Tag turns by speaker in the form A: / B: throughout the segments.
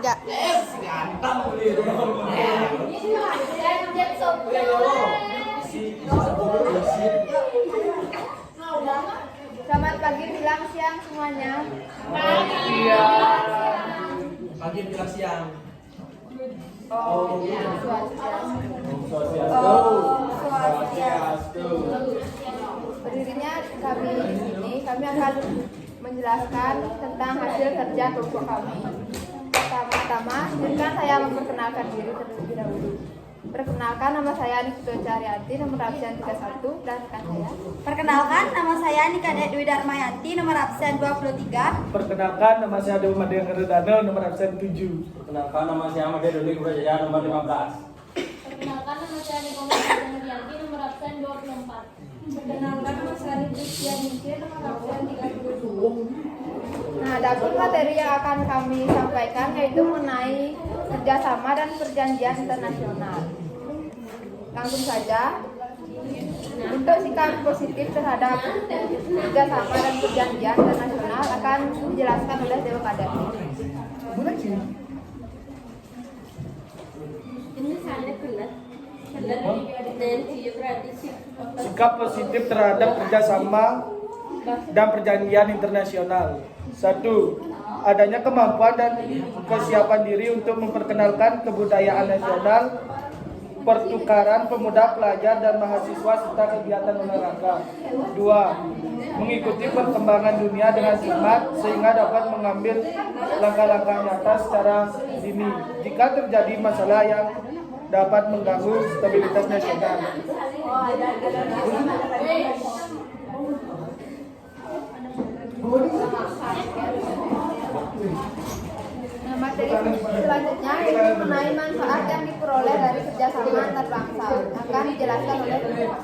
A: Ya. Selamat pagi, bilang siang semuanya.
B: Pagi. Pagi bilang siang.
A: Berdirinya kami di sini, kami akan menjelaskan tentang hasil kerja kelompok kami. Pertama-tama, izinkan saya memperkenalkan diri terlebih dahulu. Perkenalkan, nama saya Nikita Carianti, nomor absen 31, dan rekan saya.
C: Perkenalkan, nama saya Nikade Dwi Darmayanti, nomor absen 23.
D: Perkenalkan, nama saya Dewa Madya Geredano, nomor absen 7.
B: Perkenalkan, nama saya Ahmad Dodi Kurajaya, nomor 15.
E: Perkenalkan, nama saya Nikola Herianti, nomor absen 24.
C: Perkenalkan, nama saya Nitya Ningsih, nomor absen 32.
A: Nah, adapun materi yang akan kami sampaikan yaitu mengenai kerjasama dan perjanjian internasional. Langsung saja, untuk sikap positif terhadap kerjasama dan perjanjian internasional akan dijelaskan oleh Dewa Kader.
D: Sikap positif terhadap kerjasama dan perjanjian internasional. 1. Adanya kemampuan dan kesiapan diri untuk memperkenalkan kebudayaan nasional, pertukaran pemuda, pelajar, dan mahasiswa serta kegiatan olahraga. 2. Mengikuti perkembangan dunia dengan cermat sehingga dapat mengambil langkah-langkah nyata secara dini jika terjadi masalah yang dapat mengganggu stabilitas nasional.
A: Nah, materi selanjutnya yaitu mengenai manfaat yang diperoleh dari kerjasama antar bangsa akan dijelaskan oleh Dewa.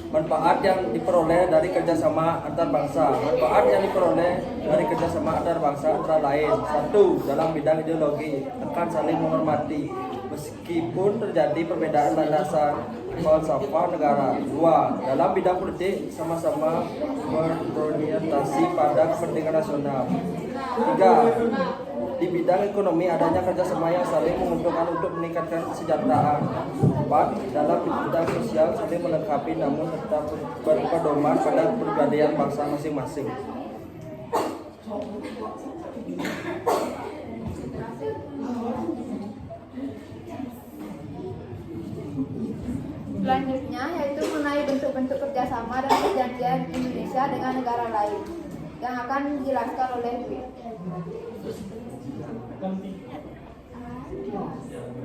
B: Manfaat yang diperoleh dari kerjasama antar bangsa. Manfaat yang diperoleh dari kerjasama antar bangsa antara lain: 1. Dalam bidang ideologi akan saling menghormati meskipun terjadi perbedaan landasan falsafah negara. 2. Dalam bidang politik sama-sama berorientasi pada kepentingan nasional. 3. Di bidang ekonomi adanya kerjasama yang saling menguntungkan untuk meningkatkan kesejahteraan. 4. Dalam bidang sosial saling melengkapi namun tetap berpedoman pada kepribadian bangsa masing-masing.
A: Selanjutnya yaitu mengenai bentuk-bentuk kerjasama dan perjanjian Indonesia dengan negara lain yang akan dijelaskan oleh Dwi.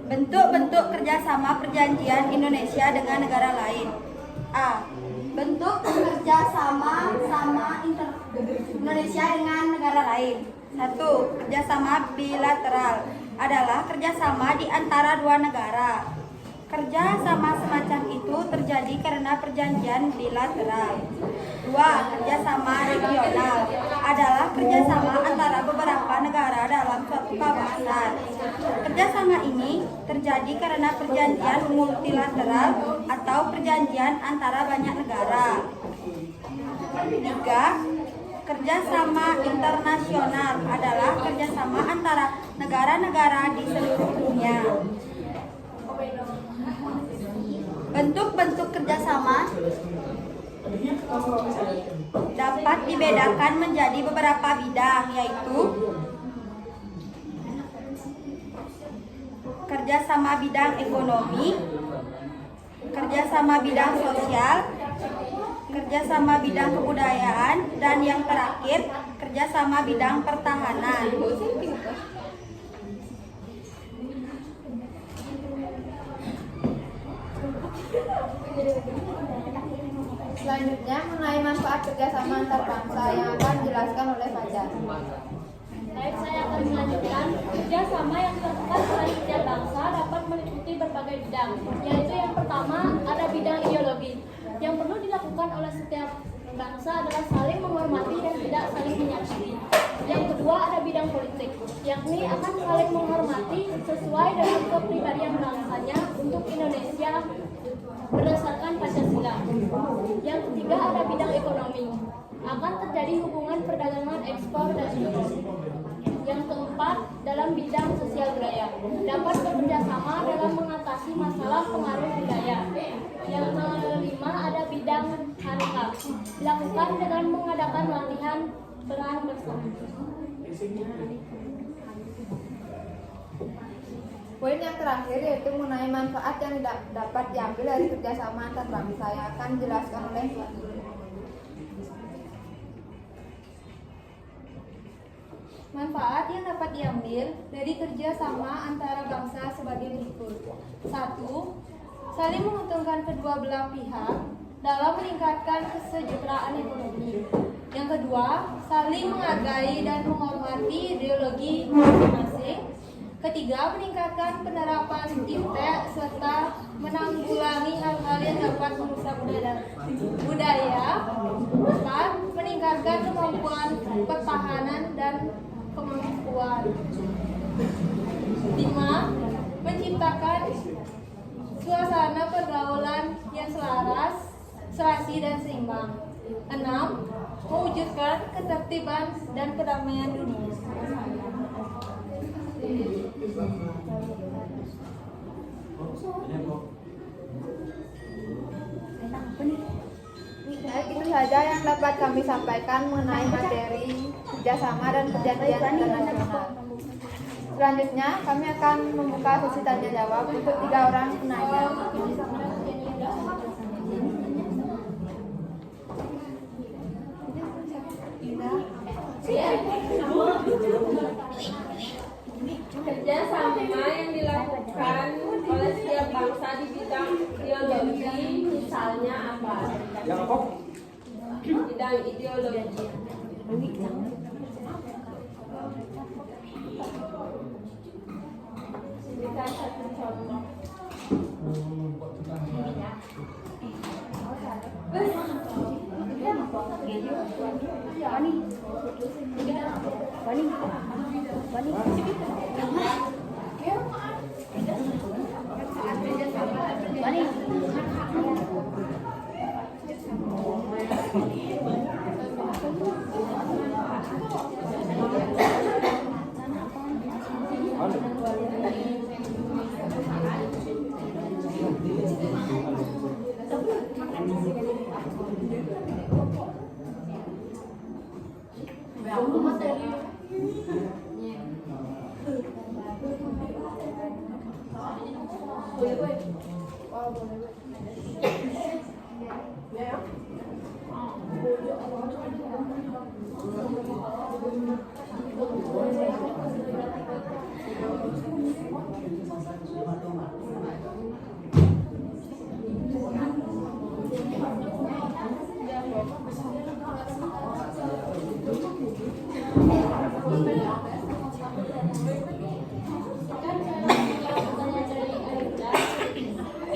C: Bentuk-bentuk kerjasama perjanjian Indonesia dengan negara lain. A. Bentuk kerjasama Indonesia dengan negara lain. 1. Kerjasama bilateral adalah kerjasama di antara dua negara. Kerjasama semacam itu terjadi karena perjanjian bilateral. 2. Kerjasama regional adalah kerjasama antara beberapa negara dalam suatu kawasan. Kerjasama ini terjadi karena perjanjian multilateral atau perjanjian antara banyak negara. 3. Kerjasama internasional adalah kerjasama antara negara-negara di seluruh dunia. Bentuk-bentuk kerjasama dapat dibedakan menjadi beberapa bidang, yaitu kerjasama bidang ekonomi, kerjasama bidang sosial, kerjasama bidang kebudayaan, dan yang terakhir kerjasama bidang pertahanan.
A: Selanjutnya mengenai manfaat kerjasama antar bangsa yang akan dijelaskan oleh Fajar.
E: Baik, saya akan melanjutkan. Kerjasama yang dilakukan oleh setiap bangsa dapat meliputi berbagai bidang, yaitu yang pertama ada bidang ideologi. Yang perlu dilakukan oleh setiap bangsa adalah saling menghormati dan tidak saling menyakiti. Yang kedua ada bidang politik, yakni akan saling menghormati sesuai dengan kepribadian bangsanya untuk Indonesia berdasarkan Pancasila. Yang ketiga ada bidang ekonomi, akan terjadi hubungan perdagangan ekspor dan impor. Yang keempat, dalam bidang sosial budaya, dapat bekerja sama dalam mengatasi masalah pengaruh budaya. Yang kelima, ada bidang harika, dilakukan dengan mengadakan latihan peran bersama.
A: Poin yang terakhir yaitu mengenai manfaat yang dapat diambil dari kerjasama antar bangsa yang akan dijelaskan oleh
C: Manfaat yang dapat diambil dari kerjasama antara bangsa sebagai berikut. 1. Saling menguntungkan kedua belah pihak dalam meningkatkan kesejahteraan ekonomi. Yang kedua, saling menghargai dan menghormati ideologi masing-masing. Ketiga, meningkatkan penerapan IPTE serta menanggulangi hal-hal yang dapat merusak budaya. 4. Meningkatkan kemampuan pertahanan dan kemampuan. 5. Menciptakan suasana pergaulan yang selaras, serasi dan seimbang. 6. Mewujudkan ketertiban dan kedamaian dunia.
A: Baik, itu saja yang dapat kami sampaikan mengenai materi kerjasama dan perjanjian internasional. Selanjutnya, kami akan membuka sesi tanya jawab untuk 3 orang penanya.
F: Kerjasama yang dilakukan oleh setiap bangsa di bidang ideologi, misalnya apa?
B: Yang apa?
F: Bidang ideologi. Berikan satu contoh.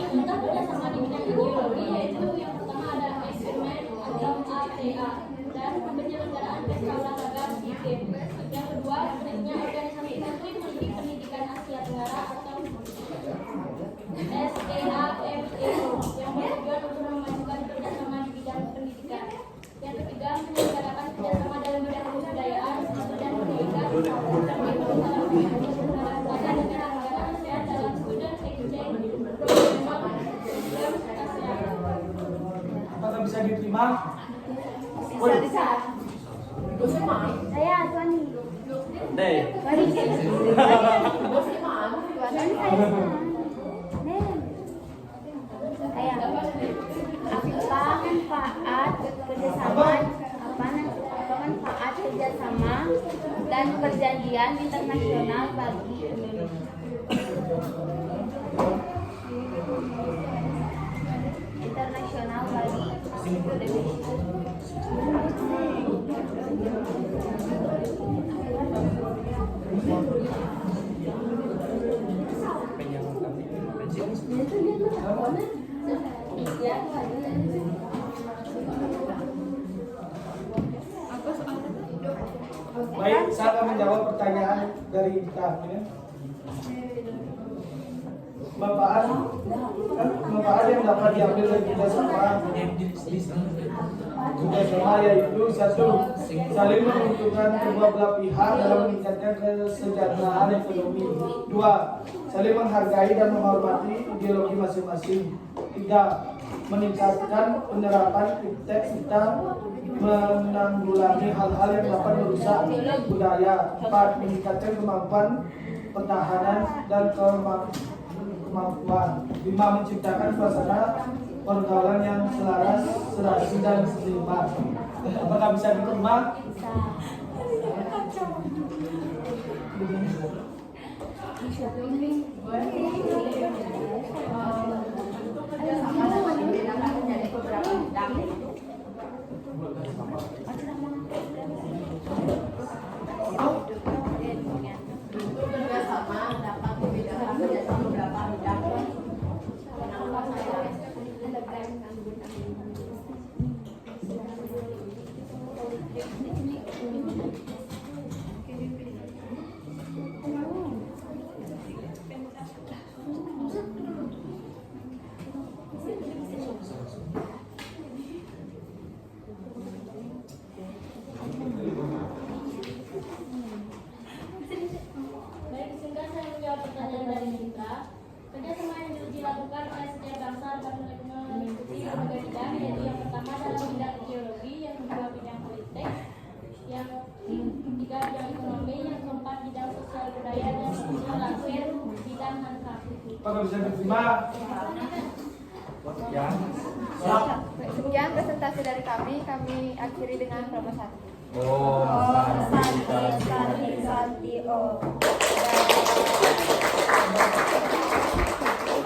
E: Tentang kerjasama di bidang ideologi, yaitu yang pertama ada eksperimen atau ATA dan penyelenggaraan pesta olahraga SEA Games. Yang kedua, pentingnya organisasi Menteri Menteri Pendidikan Asia Tenggara atau SEAFEO yang bertujuan untuk memajukan kerjasama di bidang pendidikan. Yang ketiga, menyelenggarakan kerjasama dalam bidang kebudayaan dan pendidikan dan negara-negara ASEAN dalam student exchange program ASEAN.
D: Apakah bisa diterima?
C: Bisa. Saya Tuani.
B: Deh.
C: Apa manfaat kerjasama dan perjanjian internasional bagi Indonesia? Internasional bagi Indonesia.
D: Baik, saya akan menjawab pertanyaan dari kita. Ya. Manfaat yang dapat diambil dari kerjasama kerjasama yaitu satu, saling menguntungkan kedua belah pihak dalam meningkatkan kesejahteraan ekonomi. Dua, saling menghargai dan menghormati ideologi masing-masing. Tiga, meningkatkan penerapan iptek serta menanggulangi hal-hal yang dapat merusak budaya. Empat, meningkatkan kemampuan pertahanan dan kemampuan. Lima, menciptakan suasana pergaulan yang selaras, serasi dan seimbang. Apakah bisa diterima?
A: Kerjasama dapat membedakan kerjasama beberapa bidang. Kenapa saya
E: Baik, sehingga saya menjawab pertanyaan dari Mitra. Kerjasama yang dilakukan oleh setiap bangsa dapat meliputi berbagai bidang, yaitu yang pertama adalah bidang ideologi, yang kedua bidang politik, yang ketiga bidang ekonomi, yang keempat bidang sosial budaya, dan yang terakhir bidang handcraft.
D: Apakah bisa diterima?
B: Ya.
A: Sekian presentasi dari kami akhiri dengan promo 1.
C: Oh, santi, oh.